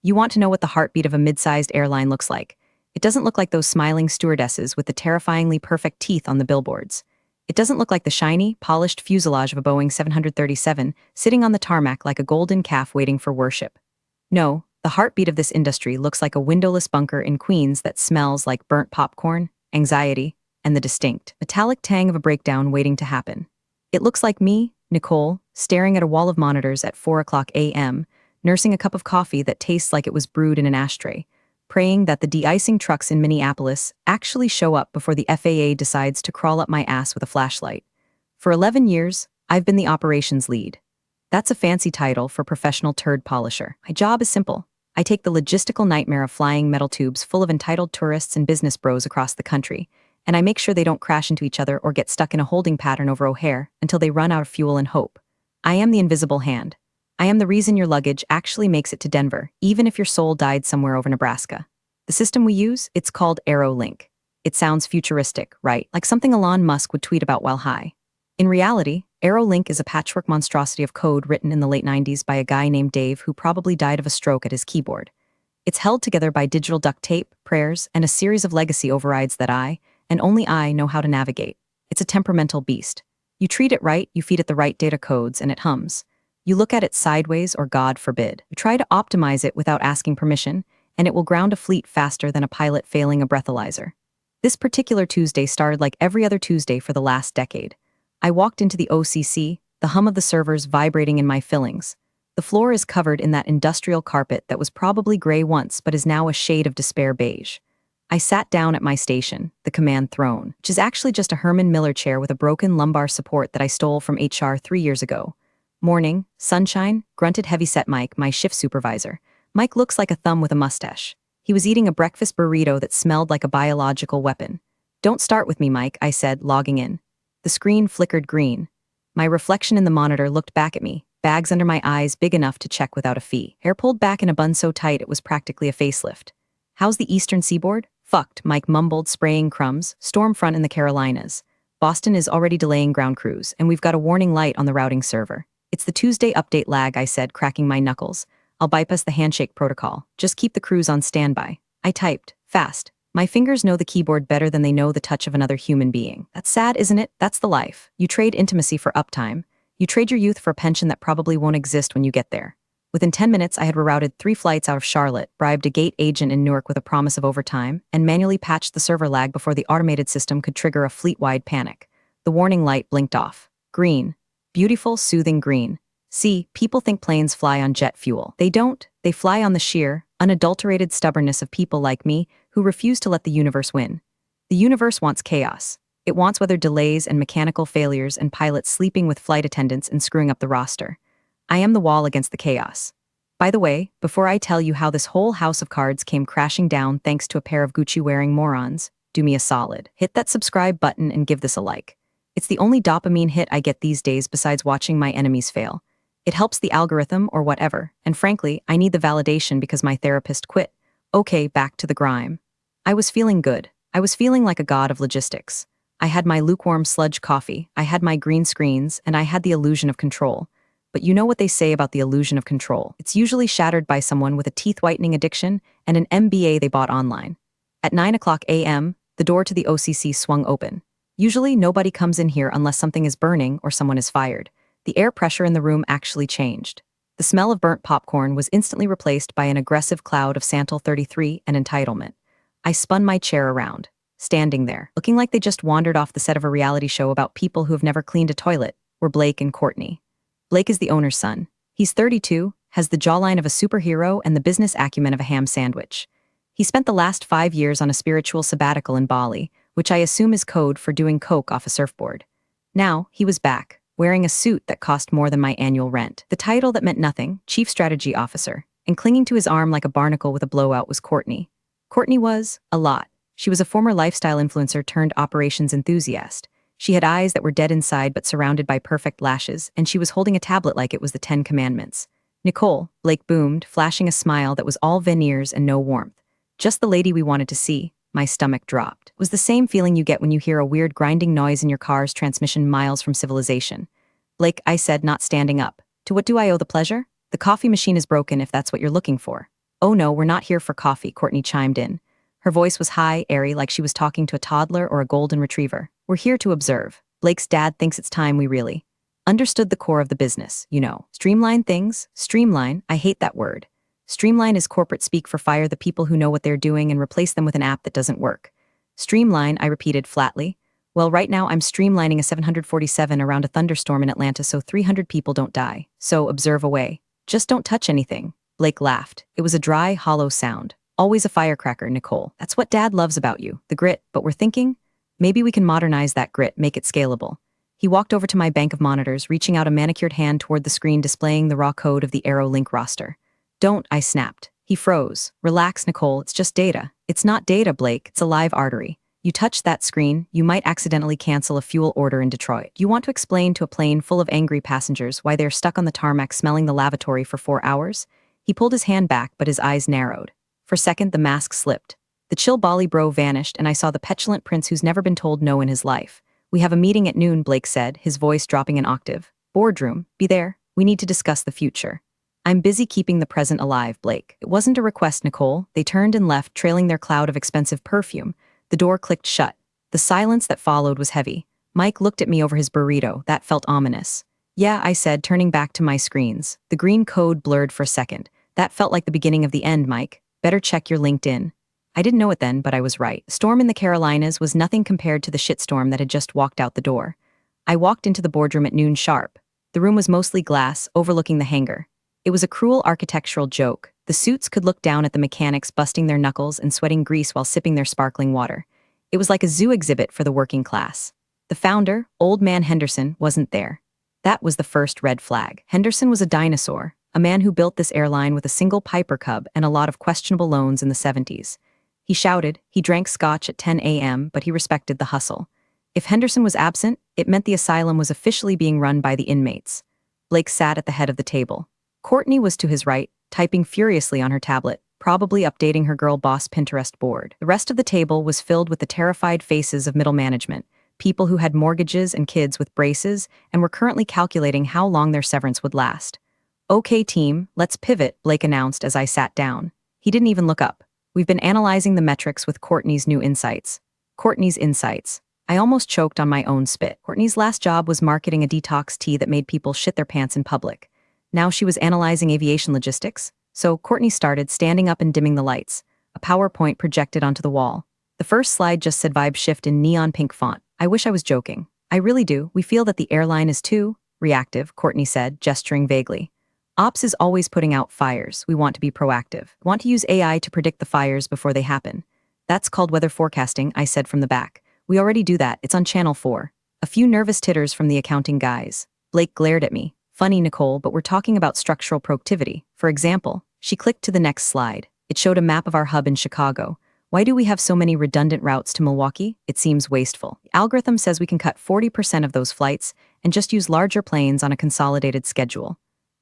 You want to know what the heartbeat of a mid-sized airline looks like. It doesn't look like those smiling stewardesses with the terrifyingly perfect teeth on the billboards. It doesn't look like the shiny, polished fuselage of a Boeing 737 sitting on the tarmac like a golden calf waiting for worship. No, the heartbeat of this industry looks like a windowless bunker in Queens that smells like burnt popcorn, anxiety, and the distinct, metallic tang of a breakdown waiting to happen. It looks like me, Nicole, staring at a wall of monitors at 4 a.m., nursing a cup of coffee that tastes like it was brewed in an ashtray, praying that the de-icing trucks in Minneapolis actually show up before the FAA decides to crawl up my ass with a flashlight. For 11 years, I've been the operations lead. That's a fancy title for professional turd polisher. My job is simple. I take the logistical nightmare of flying metal tubes full of entitled tourists and business bros across the country, and I make sure they don't crash into each other or get stuck in a holding pattern over O'Hare until they run out of fuel and hope. I am the invisible hand. I am the reason your luggage actually makes it to Denver, even if your soul died somewhere over Nebraska. The system we use, it's called Aerolink. It sounds futuristic, right? Like something Elon Musk would tweet about while high. In reality, Aerolink is a patchwork monstrosity of code written in the late 90s by a guy named Dave who probably died of a stroke at his keyboard. It's held together by digital duct tape, prayers, and a series of legacy overrides that I, and only I, know how to navigate. It's a temperamental beast. You treat it right, you feed it the right data codes, and it hums. You look at it sideways or God forbid. You try to optimize it without asking permission, and it will ground a fleet faster than a pilot failing a breathalyzer. This particular Tuesday started like every other Tuesday for the last decade. I walked into the OCC, the hum of the servers vibrating in my fillings. The floor is covered in that industrial carpet that was probably gray once but is now a shade of despair beige. I sat down at my station, the command throne, which is actually just a Herman Miller chair with a broken lumbar support that I stole from HR 3 years ago. Morning, sunshine, grunted heavyset Mike, my shift supervisor. Mike looks like a thumb with a mustache. He was eating a breakfast burrito that smelled like a biological weapon. Don't start with me, Mike, I said, logging in. The screen flickered green. My reflection in the monitor looked back at me, bags under my eyes big enough to check without a fee. Hair pulled back in a bun so tight it was practically a facelift. How's the eastern seaboard? Fucked, Mike mumbled, spraying crumbs. Storm front in the Carolinas. Boston is already delaying ground crews, and we've got a warning light on the routing server. It's the Tuesday update lag, I said, cracking my knuckles. I'll bypass the handshake protocol. Just keep the crews on standby. I typed, fast. My fingers know the keyboard better than they know the touch of another human being. That's sad, isn't it? That's the life. You trade intimacy for uptime. You trade your youth for a pension that probably won't exist when you get there. Within 10 minutes, I had rerouted 3 flights out of Charlotte, bribed a gate agent in Newark with a promise of overtime, and manually patched the server lag before the automated system could trigger a fleet-wide panic. The warning light blinked off. Green. Beautiful, soothing green. See, people think planes fly on jet fuel. They don't. They fly on the sheer, unadulterated stubbornness of people like me who refuse to let the universe win. The universe wants chaos. It wants weather delays and mechanical failures and pilots sleeping with flight attendants and screwing up the roster. I am the wall against the chaos. By the way, before I tell you how this whole house of cards came crashing down thanks to a pair of Gucci-wearing morons, do me a solid. Hit that subscribe button and give this a like. It's the only dopamine hit I get these days besides watching my enemies fail. It helps the algorithm or whatever, and frankly, I need the validation because my therapist quit. Okay, back to the grime. I was feeling good. I was feeling like a god of logistics. I had my lukewarm sludge coffee, I had my green screens, and I had the illusion of control. But you know what they say about the illusion of control. It's usually shattered by someone with a teeth-whitening addiction and an MBA they bought online. At 9 a.m., the door to the OCC swung open. Usually, nobody comes in here unless something is burning or someone is fired. The air pressure in the room actually changed. The smell of burnt popcorn was instantly replaced by an aggressive cloud of Santal 33 and entitlement. I spun my chair around, standing there, looking like they just wandered off the set of a reality show about people who have never cleaned a toilet, were Blake and Courtney. Blake is the owner's son. He's 32, has the jawline of a superhero and the business acumen of a ham sandwich. He spent the last 5 years on a spiritual sabbatical in Bali, which I assume is code for doing coke off a surfboard. Now, he was back, wearing a suit that cost more than my annual rent. The title that meant nothing, Chief Strategy Officer, and clinging to his arm like a barnacle with a blowout was Courtney. Courtney was a lot. She was a former lifestyle influencer turned operations enthusiast. She had eyes that were dead inside but surrounded by perfect lashes, and she was holding a tablet like it was the 10 Commandments. Nicole, Blake boomed, flashing a smile that was all veneers and no warmth. Just the lady we wanted to see. My stomach dropped. It was the same feeling you get when you hear a weird grinding noise in your car's transmission miles from civilization. Blake, I said, not standing up. To what do I owe the pleasure? The coffee machine is broken if that's what you're looking for. "Oh no, we're not here for coffee," Courtney chimed in. Her voice was high, airy, like she was talking to a toddler or a golden retriever. "We're here to observe. Blake's dad thinks it's time we really understood the core of the business, you know. Streamline things. Streamline, I hate that word. Streamline is corporate speak for fire the people who know what they're doing and replace them with an app that doesn't work. Streamline, I repeated flatly. Well, right now I'm streamlining a 747 around a thunderstorm in Atlanta so 300 people don't die. So observe away. Just don't touch anything." Blake laughed. It was a dry, hollow sound. "Always a firecracker, Nicole. That's what Dad loves about you, the grit, but we're thinking, maybe we can modernize that grit, make it scalable." He walked over to my bank of monitors, reaching out a manicured hand toward the screen displaying the raw code of the Aero Link roster. "Don't," I snapped. He froze. "Relax, Nicole, it's just data." "It's not data, Blake, it's a live artery. You touch that screen, you might accidentally cancel a fuel order in Detroit. You want to explain to a plane full of angry passengers why they're stuck on the tarmac smelling the lavatory for 4 hours? He pulled his hand back, but his eyes narrowed. For a second, the mask slipped. The chill Bali bro vanished, and I saw the petulant prince who's never been told no in his life. "We have a meeting at noon," Blake said, his voice dropping an octave. "Boardroom, be there. We need to discuss the future." "I'm busy keeping the present alive, Blake." It wasn't a request, Nicole. They turned and left, trailing their cloud of expensive perfume. The door clicked shut. The silence that followed was heavy. Mike looked at me over his burrito. That felt ominous. "Yeah," I said, turning back to my screens. The green code blurred for a second. "That felt like the beginning of the end, Mike. Better check your LinkedIn." I didn't know it then, but I was right. The storm in the Carolinas was nothing compared to the shitstorm that had just walked out the door. I walked into the boardroom at noon sharp. The room was mostly glass, overlooking the hangar. It was a cruel architectural joke. The suits could look down at the mechanics busting their knuckles and sweating grease while sipping their sparkling water. It was like a zoo exhibit for the working class. The founder, Old Man Henderson, wasn't there. That was the first red flag. Henderson was a dinosaur, a man who built this airline with a single Piper Cub and a lot of questionable loans in the 70s. He shouted, he drank scotch at 10 a.m., but he respected the hustle. If Henderson was absent, it meant the asylum was officially being run by the inmates. Blake sat at the head of the table. Courtney was to his right, typing furiously on her tablet, probably updating her girl boss Pinterest board. The rest of the table was filled with the terrified faces of middle management, people who had mortgages and kids with braces and were currently calculating how long their severance would last. "Okay, team, let's pivot," Blake announced as I sat down. He didn't even look up. "We've been analyzing the metrics with Courtney's new insights." Courtney's insights. I almost choked on my own spit. Courtney's last job was marketing a detox tea that made people shit their pants in public. Now she was analyzing aviation logistics. So Courtney started, standing up and dimming the lights. A PowerPoint projected onto the wall. The first slide just said "Vibe Shift" in neon pink font. I wish I was joking. "I really do. We feel that the airline is too reactive," Courtney said, gesturing vaguely. "Ops is always putting out fires. We want to be proactive. We want to use AI to predict the fires before they happen." "That's called weather forecasting," I said from the back. "We already do that. It's on Channel 4. A few nervous titters from the accounting guys. Blake glared at me. "Funny, Nicole, but we're talking about structural productivity. For example," she clicked to the next slide. It showed a map of our hub in Chicago. "Why do we have so many redundant routes to Milwaukee? It seems wasteful. The algorithm says we can cut 40% of those flights and just use larger planes on a consolidated schedule."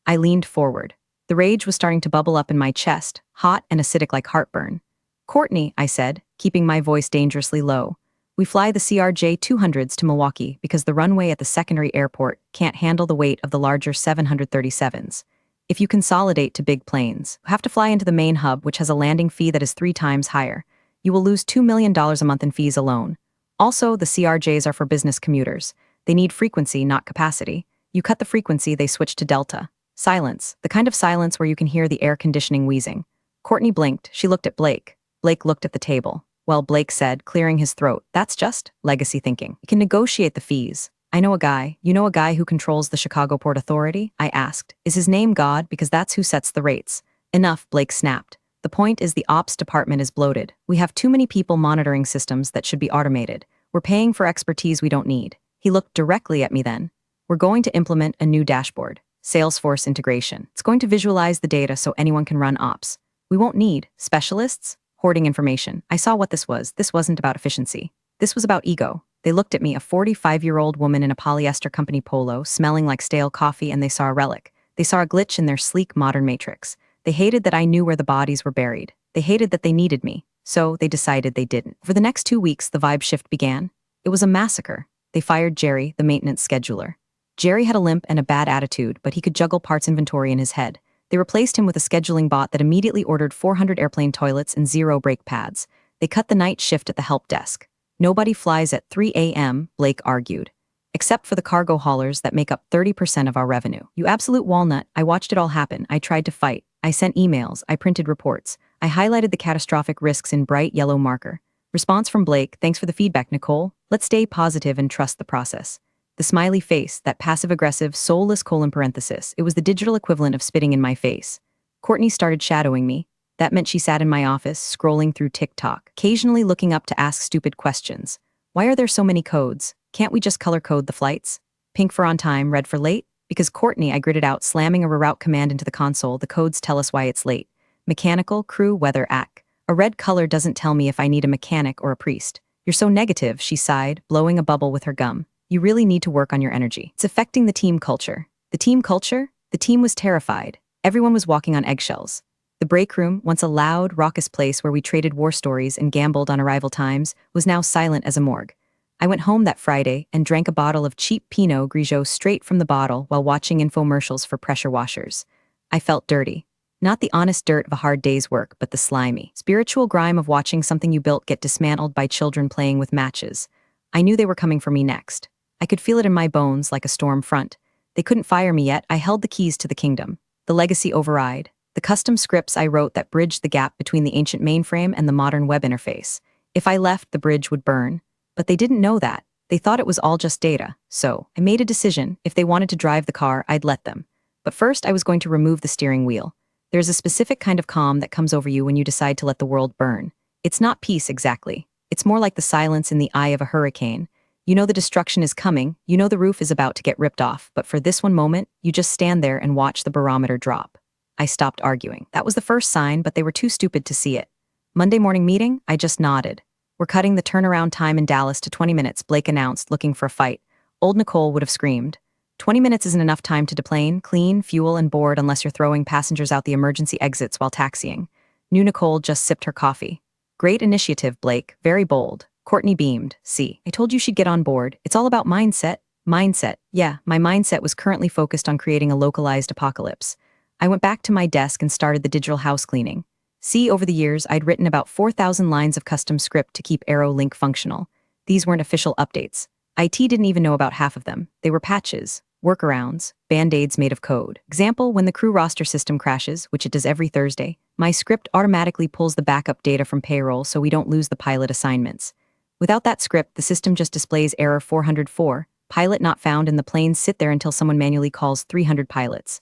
I leaned forward. The rage was starting to bubble up in my chest, hot and acidic like heartburn. "Courtney," I said, keeping my voice dangerously low. "We fly the CRJ-200s to Milwaukee because the runway at the secondary airport can't handle the weight of the larger 737s. If you consolidate to big planes, you have to fly into the main hub, which has a landing fee that is 3 times higher. You will lose $2 million a month in fees alone. Also, the CRJs are for business commuters. They need frequency, not capacity. You cut the frequency, they switch to Delta. Silence, the kind of silence where you can hear the air conditioning wheezing." Courtney blinked. She looked at Blake. Blake looked at the table. "Well," Blake said, clearing his throat, "that's just legacy thinking. You can negotiate the fees. I know a guy. You know a guy who controls the Chicago Port Authority?" I asked. "Is his name God? Because that's who sets the rates." "Enough," Blake snapped. "The point is the ops department is bloated. We have too many people monitoring systems that should be automated. We're paying for expertise we don't need." He looked directly at me then. "We're going to implement a new dashboard. Salesforce integration. It's going to visualize the data so anyone can run ops. We won't need specialists hoarding information." I saw what this was. This wasn't about efficiency. This was about ego. They looked at me, a 45-year-old woman in a polyester company polo, smelling like stale coffee, and they saw a relic. They saw a glitch in their sleek modern matrix. They hated that I knew where the bodies were buried. They hated that they needed me. So they decided they didn't. For the next 2 weeks, the vibe shift began. It was a massacre. They fired Jerry, the maintenance scheduler. Jerry had a limp and a bad attitude, but he could juggle parts inventory in his head. They replaced him with a scheduling bot that immediately ordered 400 airplane toilets and 0 brake pads. They cut the night shift at the help desk. Nobody flies at 3 a.m., Blake argued. Except for the cargo haulers that make up 30% of our revenue. You absolute walnut, I watched it all happen. I tried to fight. I sent emails. I printed reports. I highlighted the catastrophic risks in bright yellow marker. Response from Blake, thanks for the feedback, Nicole. Let's stay positive and trust the process. The smiley face, that passive-aggressive, soulless colon parenthesis, it was the digital equivalent of spitting in my face. Courtney started shadowing me. That meant she sat in my office, scrolling through TikTok, occasionally looking up to ask stupid questions. Why are there so many codes? Can't we just color code the flights? Pink for on time, red for late? Because Courtney, I gritted out, slamming a reroute command into the console. The codes tell us why it's late. Mechanical, crew, weather, AC. A red color doesn't tell me if I need a mechanic or a priest. You're so negative, she sighed, blowing a bubble with her gum. You really need to work on your energy. It's affecting the team culture. The team culture? The team was terrified. Everyone was walking on eggshells. The break room, once a loud, raucous place where we traded war stories and gambled on arrival times, was now silent as a morgue. I went home that Friday and drank a bottle of cheap Pinot Grigio straight from the bottle while watching infomercials for pressure washers. I felt dirty. Not the honest dirt of a hard day's work, but the slimy, spiritual grime of watching something you built get dismantled by children playing with matches. I knew they were coming for me next. I could feel it in my bones like a storm front. They couldn't fire me yet. I held the keys to the kingdom. The legacy override. The custom scripts I wrote that bridged the gap between the ancient mainframe and the modern web interface. If I left, the bridge would burn. But they didn't know that. They thought it was all just data. So, I made a decision. If they wanted to drive the car, I'd let them. But first, I was going to remove the steering wheel. There's a specific kind of calm that comes over you when you decide to let the world burn. It's not peace exactly. It's more like the silence in the eye of a hurricane. You know the destruction is coming, you know the roof is about to get ripped off, but for this one moment, you just stand there and watch the barometer drop. I stopped arguing. That was the first sign, but they were too stupid to see it. Monday morning meeting, I just nodded. We're cutting the turnaround time in Dallas to 20 minutes, Blake announced, looking for a fight. Old Nicole would have screamed. 20 minutes isn't enough time to deplane, clean, fuel, and board unless you're throwing passengers out the emergency exits while taxiing. New Nicole just sipped her coffee. Great initiative, Blake. Very bold. Courtney beamed. See, I told you she'd get on board. It's all about mindset. Mindset. Yeah, my mindset was currently focused on creating a localized apocalypse. I went back to my desk and started the digital house cleaning. See, over the years, I'd written about 4,000 lines of custom script to keep Aero Link functional. These weren't official updates. IT didn't even know about half of them. They were patches, workarounds, band-aids made of code. Example, when the crew roster system crashes, which it does every Thursday, my script automatically pulls the backup data from payroll so we don't lose the pilot assignments. Without that script, the system just displays error 404, pilot not found, and the planes sit there until someone manually calls 300 pilots.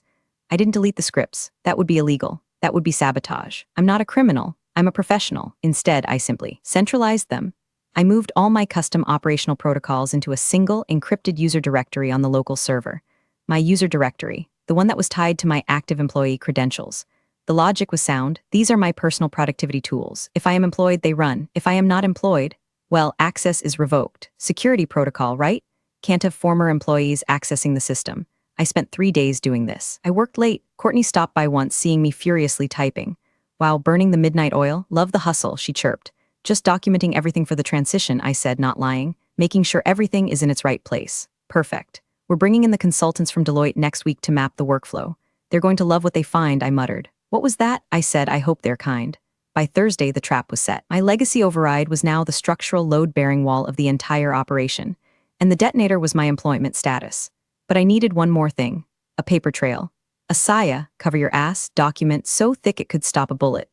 I didn't delete the scripts. That would be illegal. That would be sabotage. I'm not a criminal. I'm a professional. Instead, I simply centralized them. I moved all my custom operational protocols into a single, encrypted user directory on the local server. My user directory, the one that was tied to my active employee credentials. The logic was sound. These are my personal productivity tools. If I am employed, they run. If I am not employed, well, access is revoked. Security protocol, right? Can't have former employees accessing the system. I spent 3 days doing this. I worked late. Courtney stopped by once, seeing me furiously typing. Wow, burning the midnight oil? Love the hustle, she chirped. Just documenting everything for the transition, I said, not lying. Making sure everything is in its right place. Perfect. We're bringing in the consultants from Deloitte next week to map the workflow. They're going to love what they find, I muttered. What was that? I said, I hope they're kind. By Thursday, the trap was set. My legacy override was now the structural load-bearing wall of the entire operation, and the detonator was my employment status. But I needed one more thing. A paper trail. A SIA, cover your ass, document so thick it could stop a bullet.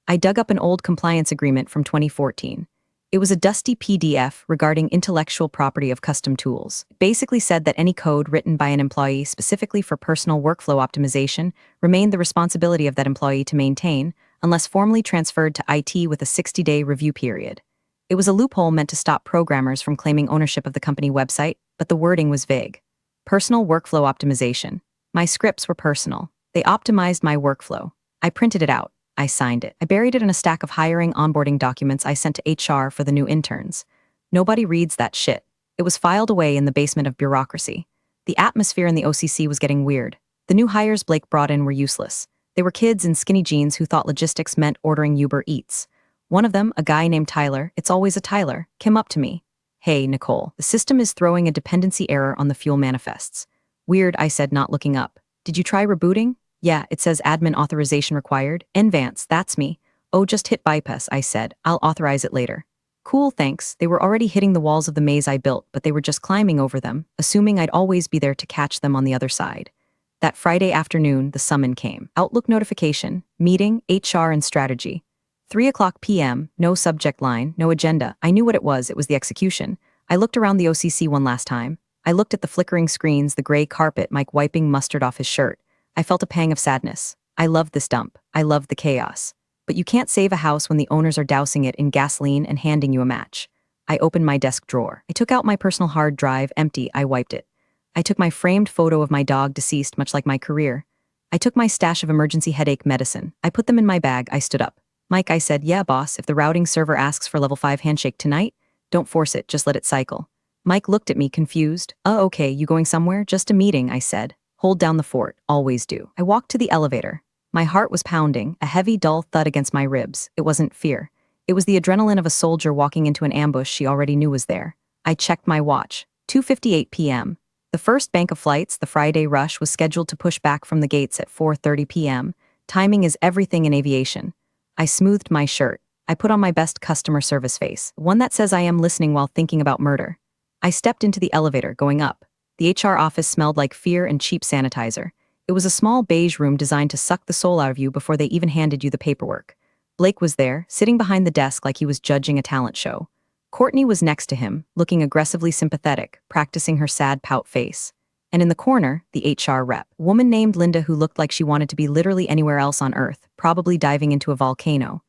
I dug up an old compliance agreement from 2014. It was a dusty PDF regarding intellectual property of custom tools. It basically said that any code written by an employee specifically for personal workflow optimization remained the responsibility of that employee to maintain, unless formally transferred to IT with a 60-day review period. It was a loophole meant to stop programmers from claiming ownership of the company website, but the wording was vague. Personal workflow optimization. My scripts were personal. They optimized my workflow. I printed it out. I signed it. I buried it in a stack of hiring onboarding documents I sent to HR for the new interns. Nobody reads that shit. It was filed away in the basement of bureaucracy. The atmosphere in the OCC was getting weird. The new hires Blake brought in were useless. They were kids in skinny jeans who thought logistics meant ordering Uber Eats. One of them, a guy named Tyler, it's always a Tyler, came up to me. Hey, Nicole, the system is throwing a dependency error on the fuel manifests. Weird, I said, not looking up. Did you try rebooting? Yeah, it says admin authorization required. Advance, that's me. Oh, just hit bypass, I said. I'll authorize it later. Cool, thanks. They were already hitting the walls of the maze I built, but they were just climbing over them, assuming I'd always be there to catch them on the other side. That Friday afternoon, the summon came. Outlook notification, meeting, HR and strategy. 3 o'clock p.m., no subject line, no agenda. I knew what it was the execution. I looked around the OCC one last time. I looked at the flickering screens, the gray carpet, Mike wiping mustard off his shirt. I felt a pang of sadness. I loved this dump. I loved the chaos. But you can't save a house when the owners are dousing it in gasoline and handing you a match. I opened my desk drawer. I took out my personal hard drive, empty. I wiped it. I took my framed photo of my dog deceased, much like my career. I took my stash of emergency headache medicine. I put them in my bag. I stood up. Mike, I said, yeah, boss, if the routing server asks for level 5 handshake tonight, don't force it, just let it cycle. Mike looked at me confused. Okay, you going somewhere? Just a meeting, I said. Hold down the fort, always do. I walked to the elevator. My heart was pounding, a heavy, dull thud against my ribs. It wasn't fear. It was the adrenaline of a soldier walking into an ambush she already knew was there. I checked my watch. 2:58 p.m. The first bank of flights, the Friday rush, was scheduled to push back from the gates at 4:30 p.m. Timing is everything in aviation. I smoothed my shirt. I put on my best customer service face, one that says I am listening while thinking about murder. I stepped into the elevator, going up. The HR office smelled like fear and cheap sanitizer. It was a small beige room designed to suck the soul out of you before they even handed you the paperwork. Blake was there, sitting behind the desk like he was judging a talent show. Courtney was next to him, looking aggressively sympathetic, practicing her sad pout face. And in the corner, the HR rep, a woman named Linda who looked like she wanted to be literally anywhere else on Earth, probably diving into a volcano.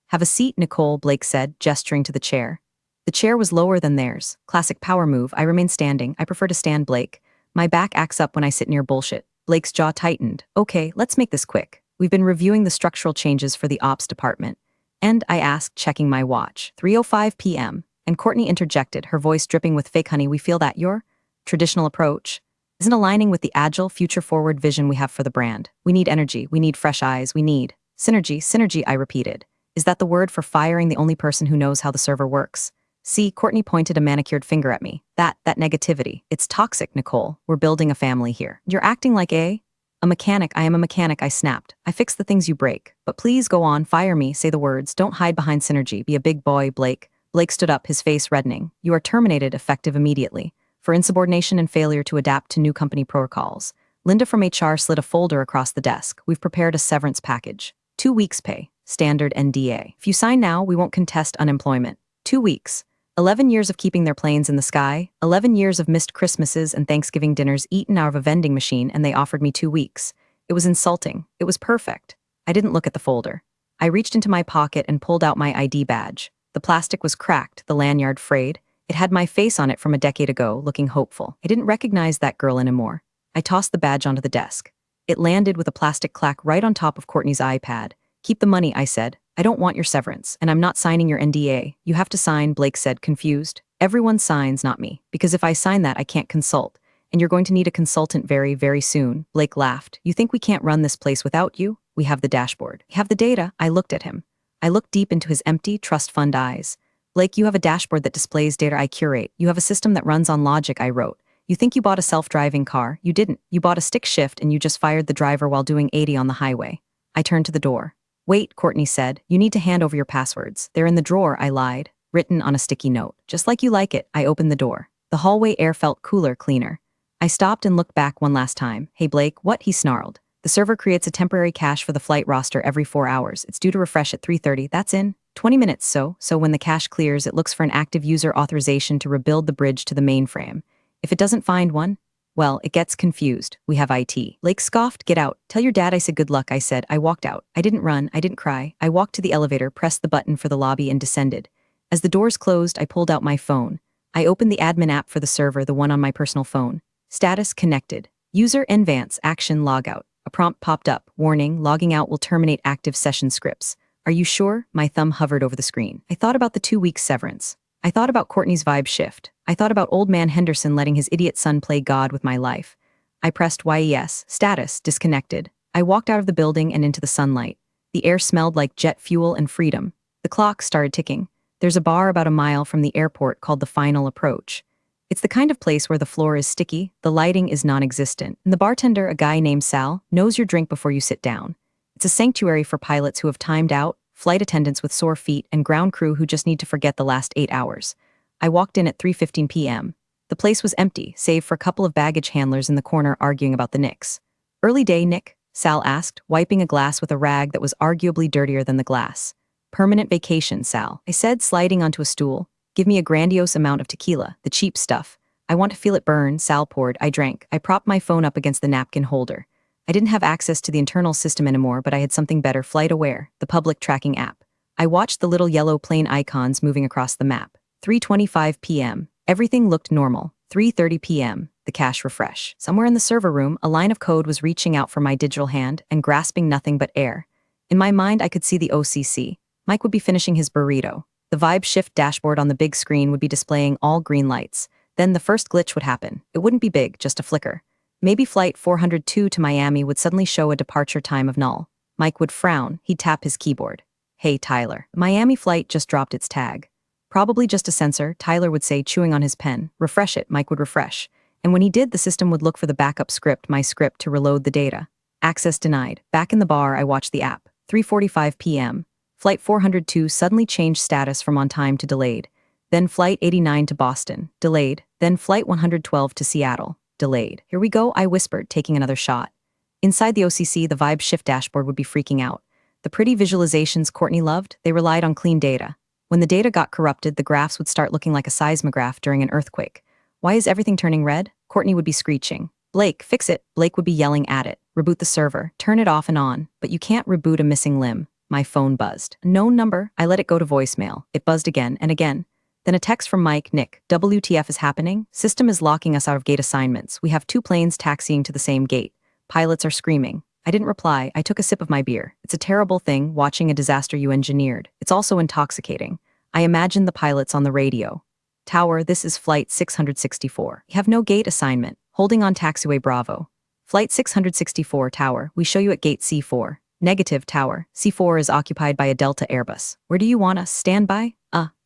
Have a seat, Nicole, Blake said, gesturing to the chair. The chair was lower than theirs. Classic power move. I remained standing. I prefer to stand, Blake. My back acts up when I sit near bullshit. Blake's jaw tightened. Okay, let's make this quick. We've been reviewing the structural changes for the ops department. And I asked, checking my watch. 3:05 p.m. And Courtney interjected, her voice dripping with fake honey. We feel that your traditional approach isn't aligning with the agile, future-forward vision we have for the brand. We need energy. We need fresh eyes. We need synergy. Synergy, I repeated. Is that the word for firing the only person who knows how the server works? See, Courtney pointed a manicured finger at me. That negativity. It's toxic, Nicole. We're building a family here. You're acting like a mechanic. I am a mechanic, I snapped. I fix the things you break. But please go on, fire me, say the words. Don't hide behind synergy. Be a big boy, Blake. Blake stood up, his face reddening. You are terminated, effective immediately. For insubordination and failure to adapt to new company protocols. Linda from HR slid a folder across the desk. We've prepared a severance package. 2 weeks pay. Standard NDA. If you sign now, we won't contest unemployment. 2 weeks. 11 years of keeping their planes in the sky, 11 years of missed Christmases and Thanksgiving dinners eaten out of a vending machine, and they offered me 2 weeks. It was insulting. It was perfect. I didn't look at the folder. I reached into my pocket and pulled out my ID badge. The plastic was cracked, the lanyard frayed. It had my face on it from a decade ago, looking hopeful. I didn't recognize that girl anymore. I tossed the badge onto the desk. It landed with a plastic clack right on top of Courtney's iPad. Keep the money, I said. I don't want your severance, and I'm not signing your NDA. You have to sign, Blake said, confused. Everyone signs, not me. Because if I sign that, I can't consult. And you're going to need a consultant very, very soon. Blake laughed. You think we can't run this place without you? We have the dashboard. We have the data. I looked at him. I looked deep into his empty, trust fund eyes. Blake, you have a dashboard that displays data I curate. You have a system that runs on logic I wrote. You think you bought a self-driving car. You didn't. You bought a stick shift and you just fired the driver while doing 80 on the highway. I turned to the door. Wait, Courtney said. You need to hand over your passwords. They're in the drawer, I lied. Written on a sticky note. Just like you like it, I opened the door. The hallway air felt cooler, cleaner. I stopped and looked back one last time. Hey Blake, what? He snarled. The server creates a temporary cache for the flight roster every 4 hours. It's due to refresh at 3:30. That's in 20 minutes, so when the cache clears, it looks for an active user authorization to rebuild the bridge to the mainframe. If it doesn't find one, well, it gets confused. We have IT. Blake scoffed. Get out. Tell your dad I said good luck, I said. I walked out. I didn't run. I didn't cry. I walked to the elevator, pressed the button for the lobby, and descended. As the doors closed, I pulled out my phone. I opened the admin app for the server, the one on my personal phone. Status connected. User advance action logout. A prompt popped up. Warning, logging out will terminate active session scripts. Are you sure? My thumb hovered over the screen. I thought about the 2-week severance. I thought about Courtney's vibe shift. I thought about old man Henderson letting his idiot son play God with my life. I pressed YES, status, disconnected. I walked out of the building and into the sunlight. The air smelled like jet fuel and freedom. The clock started ticking. There's a bar about a mile from the airport called the Final Approach. It's the kind of place where the floor is sticky, the lighting is non-existent, and the bartender, a guy named Sal, knows your drink before you sit down. It's a sanctuary for pilots who have timed out, flight attendants with sore feet, and ground crew who just need to forget the last 8 hours. I walked in at 3:15 p.m. The place was empty, save for a couple of baggage handlers in the corner arguing about the Knicks. "Early day, Nick?" Sal asked, wiping a glass with a rag that was arguably dirtier than the glass. "Permanent vacation, Sal," I said, sliding onto a stool. "Give me a grandiose amount of tequila, the cheap stuff. I want to feel it burn." Sal poured. I drank. I propped my phone up against the napkin holder. I didn't have access to the internal system anymore, but I had something better: Flight Aware, the public tracking app. I watched the little yellow plane icons moving across the map. 3:25 p.m. Everything looked normal. 3:30 p.m. The cache refresh. Somewhere in the server room, a line of code was reaching out from my digital hand and grasping nothing but air. In my mind, I could see the OCC. Mike would be finishing his burrito. The vibe shift dashboard on the big screen would be displaying all green lights. Then the first glitch would happen. It wouldn't be big, just a flicker. Maybe flight 402 to Miami would suddenly show a departure time of null. Mike would frown. He'd tap his keyboard. "Hey, Tyler. Miami flight just dropped its tag." "Probably just a sensor," Tyler would say, chewing on his pen. "Refresh it." Mike would refresh. And when he did, the system would look for the backup script, my script, to reload the data. Access denied. Back in the bar, I watched the app. 3:45 p.m. Flight 402 suddenly changed status from on time to delayed. Then Flight 89 to Boston, delayed. Then Flight 112 to Seattle, delayed. "Here we go," I whispered, taking another shot. Inside the OCC, the vibe shift dashboard would be freaking out. The pretty visualizations Courtney loved, they relied on clean data. When the data got corrupted, the graphs would start looking like a seismograph during an earthquake. "Why is everything turning red?" Courtney would be screeching. "Blake, fix it." Blake would be yelling at it. "Reboot the server, turn it off and on." "But you can't reboot a missing limb." My phone buzzed. "No number." I let it go to voicemail. It buzzed again and again. Then a text from Mike. "Nick, WTF is happening? System is locking us out of gate assignments. We have 2 planes taxiing to the same gate. Pilots are screaming." I didn't reply. I took a sip of my beer. It's a terrible thing, watching a disaster you engineered. It's also intoxicating. I imagined the pilots on the radio. "Tower, this is Flight 664. We have no gate assignment. Holding on taxiway Bravo. Flight 664, Tower, we show you at gate C4. Negative, Tower. C4 is occupied by a Delta Airbus. Where do you want us? Stand by?"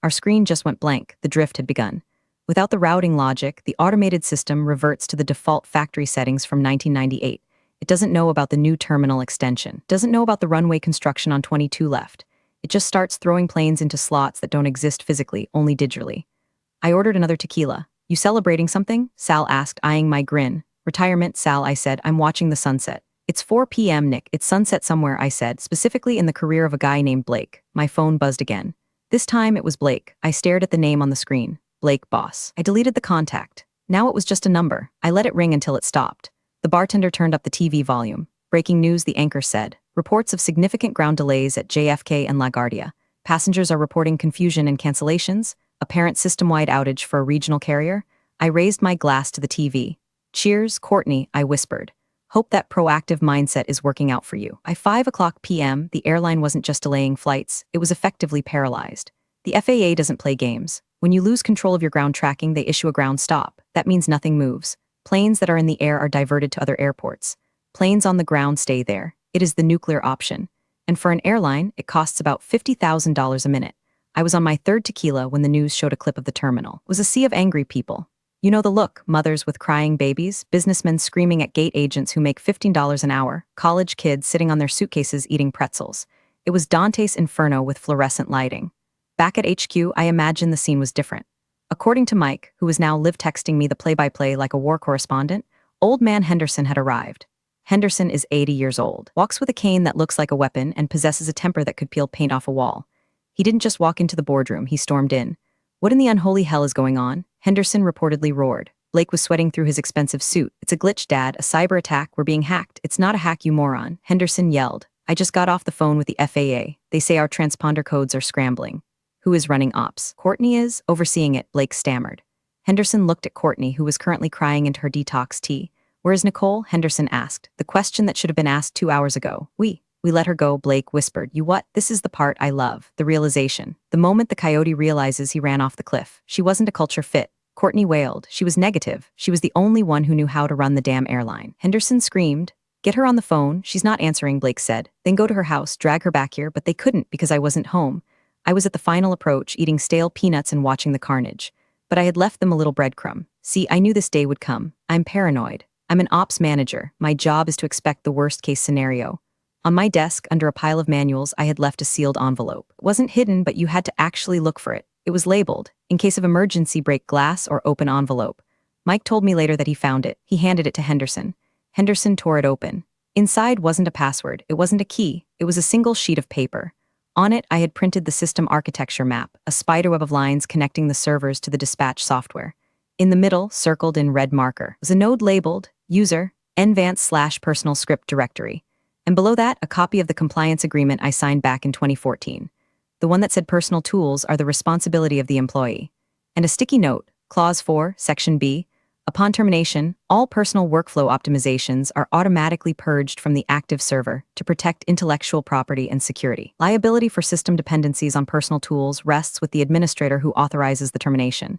Our screen just went blank. The drift had begun. Without the routing logic, the automated system reverts to the default factory settings from 1998. It doesn't know about the new terminal extension. Doesn't know about the runway construction on 22 left. It just starts throwing planes into slots that don't exist physically, only digitally. I ordered another tequila. "You celebrating something?" Sal asked, eyeing my grin. "Retirement, Sal," I said. "I'm watching the sunset." "It's 4 p.m., Nick. It's sunset somewhere," I said, specifically in the career of a guy named Blake. My phone buzzed again. This time it was Blake. I stared at the name on the screen. Blake Boss. I deleted the contact. Now it was just a number. I let it ring until it stopped. The bartender turned up the TV volume. "Breaking news," the anchor said. "Reports of significant ground delays at JFK and LaGuardia. Passengers are reporting confusion and cancellations. Apparent system-wide outage for a regional carrier." I raised my glass to the TV. "Cheers, Courtney," I whispered. "Hope that proactive mindset is working out for you." By 5 p.m., the airline wasn't just delaying flights, it was effectively paralyzed. The FAA doesn't play games. When you lose control of your ground tracking, they issue a ground stop. That means nothing moves. Planes that are in the air are diverted to other airports. Planes on the ground stay there. It is the nuclear option. And for an airline, it costs about $50,000 a minute. I was on my 3rd tequila when the news showed a clip of the terminal. It was a sea of angry people. You know the look: mothers with crying babies, businessmen screaming at gate agents who make $15 an hour, college kids sitting on their suitcases eating pretzels. It was Dante's Inferno with fluorescent lighting. Back at HQ, I imagined the scene was different. According to Mike, who was now live texting me the play-by-play like a war correspondent, old man Henderson had arrived. Henderson is 80 years old, walks with a cane that looks like a weapon, and possesses a temper that could peel paint off a wall. He didn't just walk into the boardroom, he stormed in. "What in the unholy hell is going on?" Henderson reportedly roared. Blake was sweating through his expensive suit. "It's a glitch, Dad, a cyber attack, we're being hacked." "It's not a hack, you moron," Henderson yelled. "I just got off the phone with the FAA. They say our transponder codes are scrambling." "Who is running ops?" "Courtney is overseeing it," Blake stammered. Henderson looked at Courtney, who was currently crying into her detox tea. "Where's Nicole?" Henderson asked, the question that should have been asked 2 hours ago. We let her go," Blake whispered. "You what?" "This is the part I love, the realization. The moment the coyote realizes he ran off the cliff. She wasn't a culture fit." Courtney wailed. "She was negative. She was the only one who knew how to run the damn airline." Henderson screamed. "Get her on the phone. She's not answering," Blake said. "Then go to her house, drag her back here," but they couldn't because I wasn't home. I was at the final approach, eating stale peanuts and watching the carnage. But I had left them a little breadcrumb. See, I knew this day would come. I'm paranoid. I'm an ops manager. My job is to expect the worst-case scenario. On my desk, under a pile of manuals, I had left a sealed envelope. It wasn't hidden, but you had to actually look for it. It was labeled, "In case of emergency, break glass or open envelope." Mike told me later that he found it. He handed it to Henderson. Henderson tore it open. Inside wasn't a password. It wasn't a key. It was a single sheet of paper. On it, I had printed the system architecture map, a spiderweb of lines connecting the servers to the dispatch software. In the middle, circled in red marker, was a node labeled User, nvance/personal script directory. And below that, a copy of the compliance agreement I signed back in 2014. The one that said personal tools are the responsibility of the employee. And a sticky note, Clause 4, Section B. Upon termination, all personal workflow optimizations are automatically purged from the active server to protect intellectual property and security. Liability for system dependencies on personal tools rests with the administrator who authorizes the termination.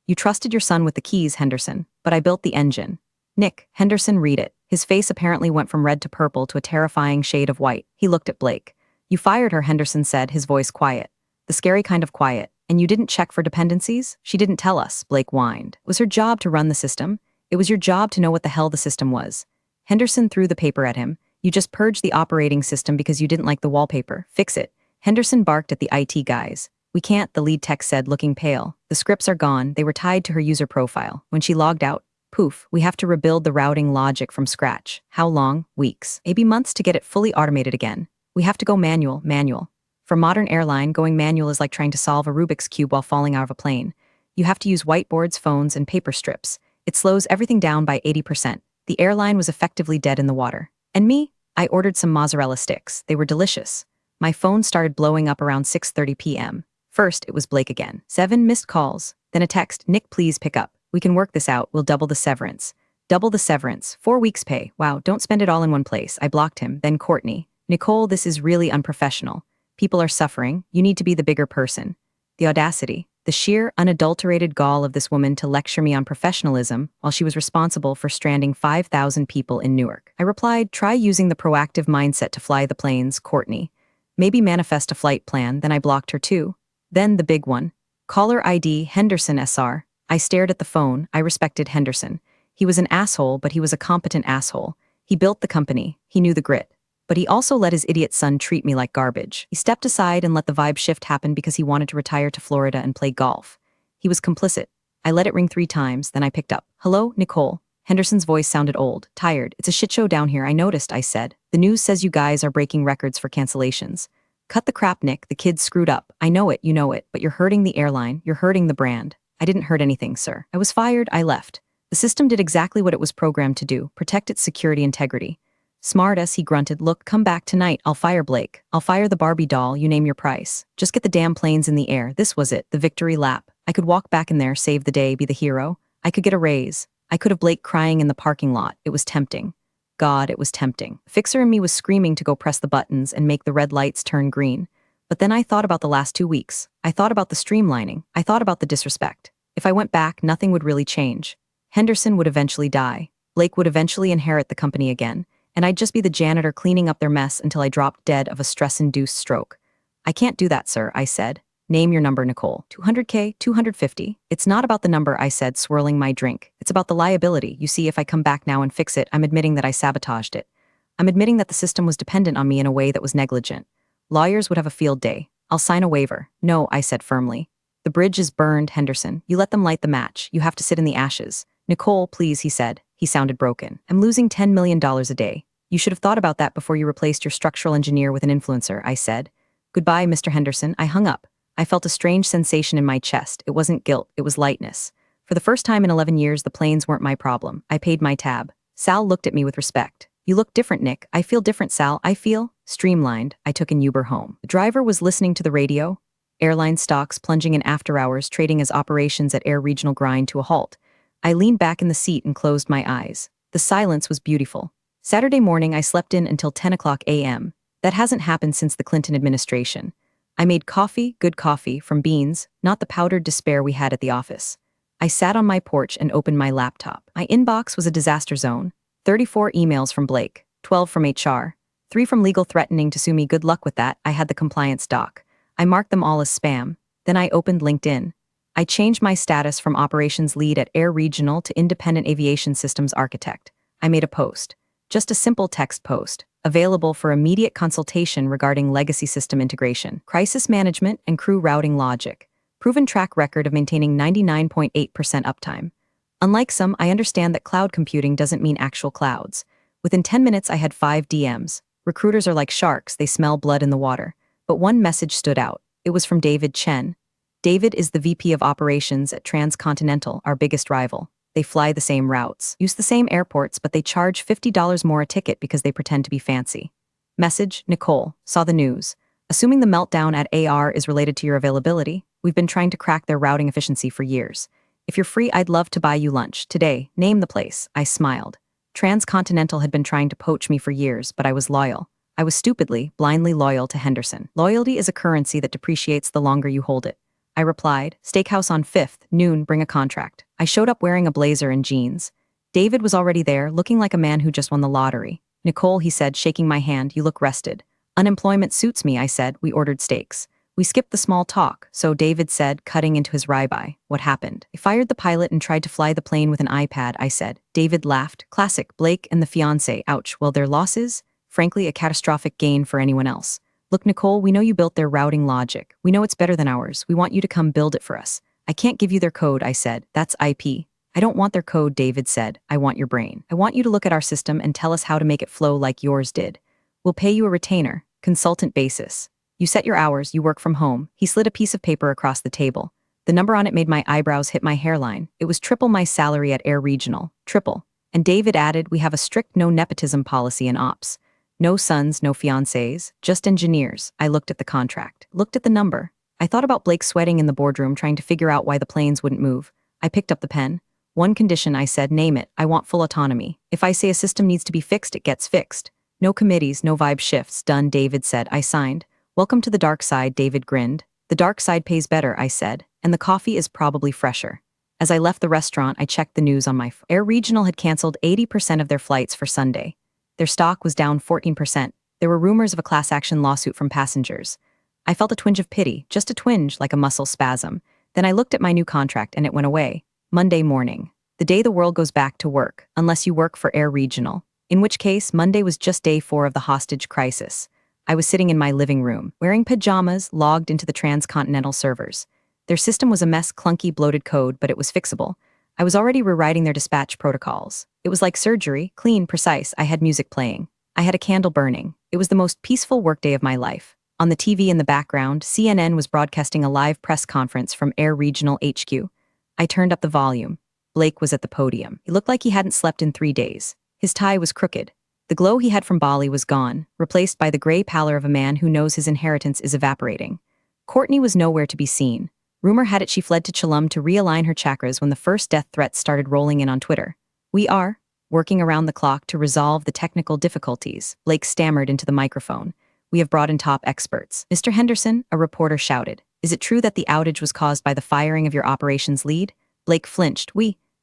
You trusted your son with the keys, Henderson, but I built the engine. Nick, Henderson, read it. His face apparently went from red to purple to a terrifying shade of white. He looked at Blake. You fired her, Henderson said, his voice quiet. The scary kind of quiet. And you didn't check for dependencies? She didn't tell us, Blake whined. It was her job to run the system. It was your job to know what the hell the system was. Henderson threw the paper at him. You just purged the operating system because you didn't like the wallpaper. Fix it. Henderson barked at the IT guys. We can't, the lead tech said, looking pale. The scripts are gone. They were tied to her user profile. When she logged out, poof, we have to rebuild the routing logic from scratch. How long? Weeks. Maybe months to get it fully automated again. We have to go manual. For modern airline, going manual is like trying to solve a Rubik's Cube while falling out of a plane. You have to use whiteboards, phones, and paper strips. It slows everything down by 80%. The airline was effectively dead in the water. And me? I ordered some mozzarella sticks. They were delicious. My phone started blowing up around 6:30 p.m. First, it was Blake again. 7 missed calls. Then a text, Nick, please pick up. We can work this out. We'll double the severance. Double the severance. 4 weeks pay. Wow, don't spend it all in one place. I blocked him. Then Courtney. Nicole, this is really unprofessional. People are suffering. You need to be the bigger person. The audacity, the sheer, unadulterated gall of this woman to lecture me on professionalism while she was responsible for stranding 5,000 people in Newark. I replied, try using the proactive mindset to fly the planes, Courtney. Maybe manifest a flight plan, then I blocked her too. Then the big one. Caller ID, Henderson SR. I stared at the phone. I respected Henderson. He was an asshole, but he was a competent asshole. He built the company. He knew the grit. But he also let his idiot son treat me like garbage. He stepped aside and let the vibe shift happen because he wanted to retire to Florida and play golf. He was complicit. I let it ring 3 times, then I picked up. Hello, Nicole. Henderson's voice sounded old, tired. It's a shit show down here, I noticed, I said. The news says you guys are breaking records for cancellations. Cut the crap, Nick. The kid's screwed up. I know it, you know it, but you're hurting the airline. You're hurting the brand. I didn't hurt anything, sir. I was fired, I left. The system did exactly what it was programmed to do, protect its security integrity. Smartass, he grunted. Look, come back tonight. I'll fire Blake. I'll fire the Barbie doll. You name your price. Just get the damn planes in the air. This was it, the victory lap. I could walk back in there, save the day, be the hero. I could get a raise. I could have Blake crying in the parking lot. It was tempting. God, it was tempting. Fixer in me was screaming to go press the buttons and make the red lights turn green. But then I thought about the last 2 weeks. I thought about the streamlining. I thought about the disrespect. If I went back, nothing would really change. Henderson would eventually die. Blake would eventually inherit the company again. And I'd just be the janitor cleaning up their mess until I dropped dead of a stress-induced stroke. I can't do that, sir, I said. Name your number, Nicole. 200K, 250? It's not about the number, I said, swirling my drink. It's about the liability. You see, if I come back now and fix it, I'm admitting that I sabotaged it. I'm admitting that the system was dependent on me in a way that was negligent. Lawyers would have a field day. I'll sign a waiver. No, I said firmly. The bridge is burned, Henderson. You let them light the match. You have to sit in the ashes. Nicole, please, he said. He sounded broken. I'm losing $10 million a day. You should have thought about that before you replaced your structural engineer with an influencer, I said. Goodbye, Mr. Henderson. I hung up. I felt a strange sensation in my chest. It wasn't guilt, it was lightness. For the first time in 11 years, the planes weren't my problem. I paid my tab. Sal looked at me with respect. You look different, Nick. I feel different, Sal. I feel streamlined. I took an Uber home. The driver was listening to the radio. Airline stocks plunging in after hours, trading as operations at Air Regional grind to a halt. I leaned back in the seat and closed my eyes. The silence was beautiful. Saturday morning, I slept in until 10 o'clock a.m. That hasn't happened since the Clinton administration. I made coffee, good coffee, from beans, not the powdered despair we had at the office. I sat on my porch and opened my laptop. My inbox was a disaster zone. 34 emails from Blake, 12 from HR, 3 from legal threatening to sue me. Good luck with that. I had the compliance doc. I marked them all as spam. Then I opened LinkedIn. I changed my status from operations lead at Air Regional to independent aviation systems architect. I made a post. Just a simple text post, available for immediate consultation regarding legacy system integration, crisis management, and crew routing logic. Proven track record of maintaining 99.8% uptime. Unlike some, I understand that cloud computing doesn't mean actual clouds. Within 10 minutes, I had 5 DMs. Recruiters are like sharks, they smell blood in the water. But one message stood out. It was from David Chen. David is the VP of Operations at Transcontinental, our biggest rival. They fly the same routes, use the same airports, but they charge $50 more a ticket because they pretend to be fancy. Message, Nicole, saw the news. Assuming the meltdown at AR is related to your availability, we've been trying to crack their routing efficiency for years. If you're free, I'd love to buy you lunch. Today, name the place. I smiled. Transcontinental had been trying to poach me for years, but I was loyal. I was stupidly, blindly loyal to Henderson. Loyalty is a currency that depreciates the longer you hold it. I replied, steakhouse on 5th, noon, bring a contract. I showed up wearing a blazer and jeans. David was already there, looking like a man who just won the lottery. Nicole, he said, shaking my hand, you look rested. Unemployment suits me, I said. We ordered steaks. We skipped the small talk, so David said, cutting into his ribeye. What happened? I fired the pilot and tried to fly the plane with an iPad, I said. David laughed. Classic, Blake and the fiancé. Ouch, well, their losses? Frankly, a catastrophic gain for anyone else. Look, Nicole, we know you built their routing logic. We know it's better than ours. We want you to come build it for us. I can't give you their code, I said. That's IP. I don't want their code, David said. I want your brain. I want you to look at our system and tell us how to make it flow like yours did. We'll pay you a retainer, consultant basis. You set your hours, you work from home. He slid a piece of paper across the table. The number on it made my eyebrows hit my hairline. It was triple my salary at Air Regional. Triple. And David added, we have a strict no nepotism policy in ops. No sons, no fiancés, just engineers. I looked at the contract, looked at the number. I thought about Blake sweating in the boardroom trying to figure out why the planes wouldn't move. I picked up the pen. One condition, I said, name it. I want full autonomy. If I say a system needs to be fixed, it gets fixed. No committees, no vibe shifts. Done, David said. I signed. Welcome to the dark side, David grinned. The dark side pays better, I said, and the coffee is probably fresher. As I left the restaurant, I checked the news on my phone. Air Regional had canceled 80% of their flights for Sunday. Their stock was down 14%. There were rumors of a class action lawsuit from passengers. I felt a twinge of pity, just a twinge, like a muscle spasm. Then I looked at my new contract and it went away. Monday morning. The day the world goes back to work, unless you work for Air Regional. In which case, Monday was just day 4 of the hostage crisis. I was sitting in my living room, wearing pajamas, logged into the Transcontinental servers. Their system was a mess, clunky, bloated code, but it was fixable. I was already rewriting their dispatch protocols. It was like surgery, clean, precise. I had music playing. I had a candle burning. It was the most peaceful workday of my life. On the TV in the background, CNN was broadcasting a live press conference from Air Regional HQ. I turned up the volume. Blake was at the podium. He looked like he hadn't slept in 3 days. His tie was crooked. The glow he had from Bali was gone, replaced by the gray pallor of a man who knows his inheritance is evaporating. Courtney was nowhere to be seen. Rumor had it she fled to Chillum to realign her chakras when the first death threats started rolling in on Twitter. We are working around the clock to resolve the technical difficulties, Blake stammered into the microphone. We have brought in top experts. Mr. Henderson, a reporter shouted. Is it true that the outage was caused by the firing of your operations lead? Blake flinched.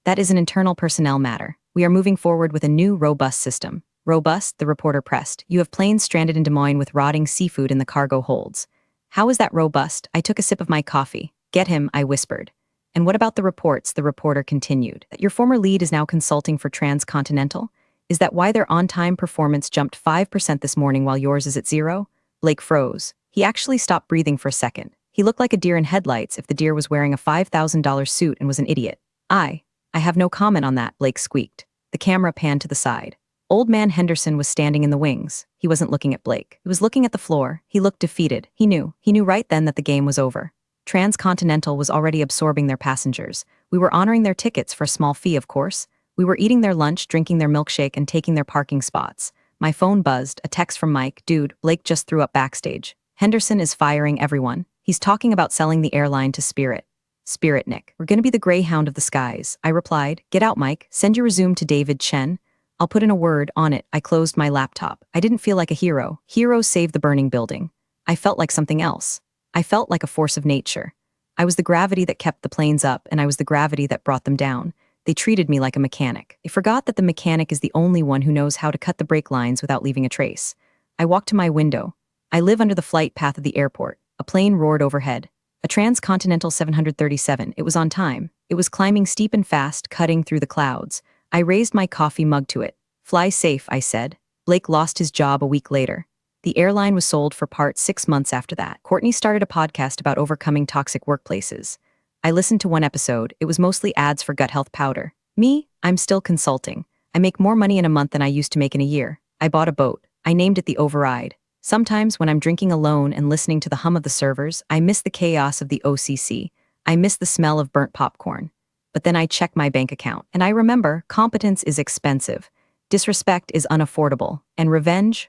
That is an internal personnel matter. We are moving forward with a new, robust system. Robust, the reporter pressed. You have planes stranded in Des Moines with rotting seafood in the cargo holds. How is that robust? I took a sip of my coffee. Get him, I whispered. And what about the reports? The reporter continued. That your former lead is now consulting for Transcontinental? Is that why their on-time performance jumped 5% this morning while yours is at 0? Blake froze. He actually stopped breathing for a second. He looked like a deer in headlights if the deer was wearing a $5,000 suit and was an idiot. I have no comment on that, Blake squeaked. The camera panned to the side. Old man Henderson was standing in the wings. He wasn't looking at Blake. He was looking at the floor. He looked defeated. He knew right then that the game was over. Transcontinental was already absorbing their passengers. We were honoring their tickets for a small fee, of course. We were eating their lunch, drinking their milkshake, and taking their parking spots. My phone buzzed, a text from Mike. Dude, Blake just threw up backstage. Henderson is firing everyone. He's talking about selling the airline to Spirit. Spirit, Nick. We're gonna be the Greyhound of the skies. I replied. Get out, Mike. Send your resume to David Chen. I'll put in a word on it. I closed my laptop. I didn't feel like a hero. Heroes saved the burning building. I felt like something else. I felt like a force of nature. I was the gravity that kept the planes up, and I was the gravity that brought them down. They treated me like a mechanic. They forgot that the mechanic is the only one who knows how to cut the brake lines without leaving a trace. I walked to my window. I live under the flight path of the airport. A plane roared overhead. A transcontinental 737. It was on time. It was climbing steep and fast, cutting through the clouds. I raised my coffee mug to it. Fly safe, I said. Blake lost his job a week later. The airline was sold for part 6 months after that. Courtney started a podcast about overcoming toxic workplaces. I listened to one episode. It was mostly ads for gut health powder. Me, I'm still consulting. I make more money in a month than I used to make in a year. I bought a boat. I named it the Override. Sometimes when I'm drinking alone and listening to the hum of the servers, I miss the chaos of the OCC. I miss the smell of burnt popcorn. But then I check my bank account, and I remember competence is expensive. Disrespect is unaffordable. And revenge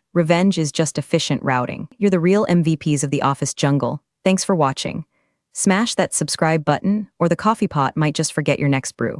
is just efficient routing. You're the real MVPs of the office jungle. Thanks for watching. Smash that subscribe button, or the coffee pot might just forget your next brew.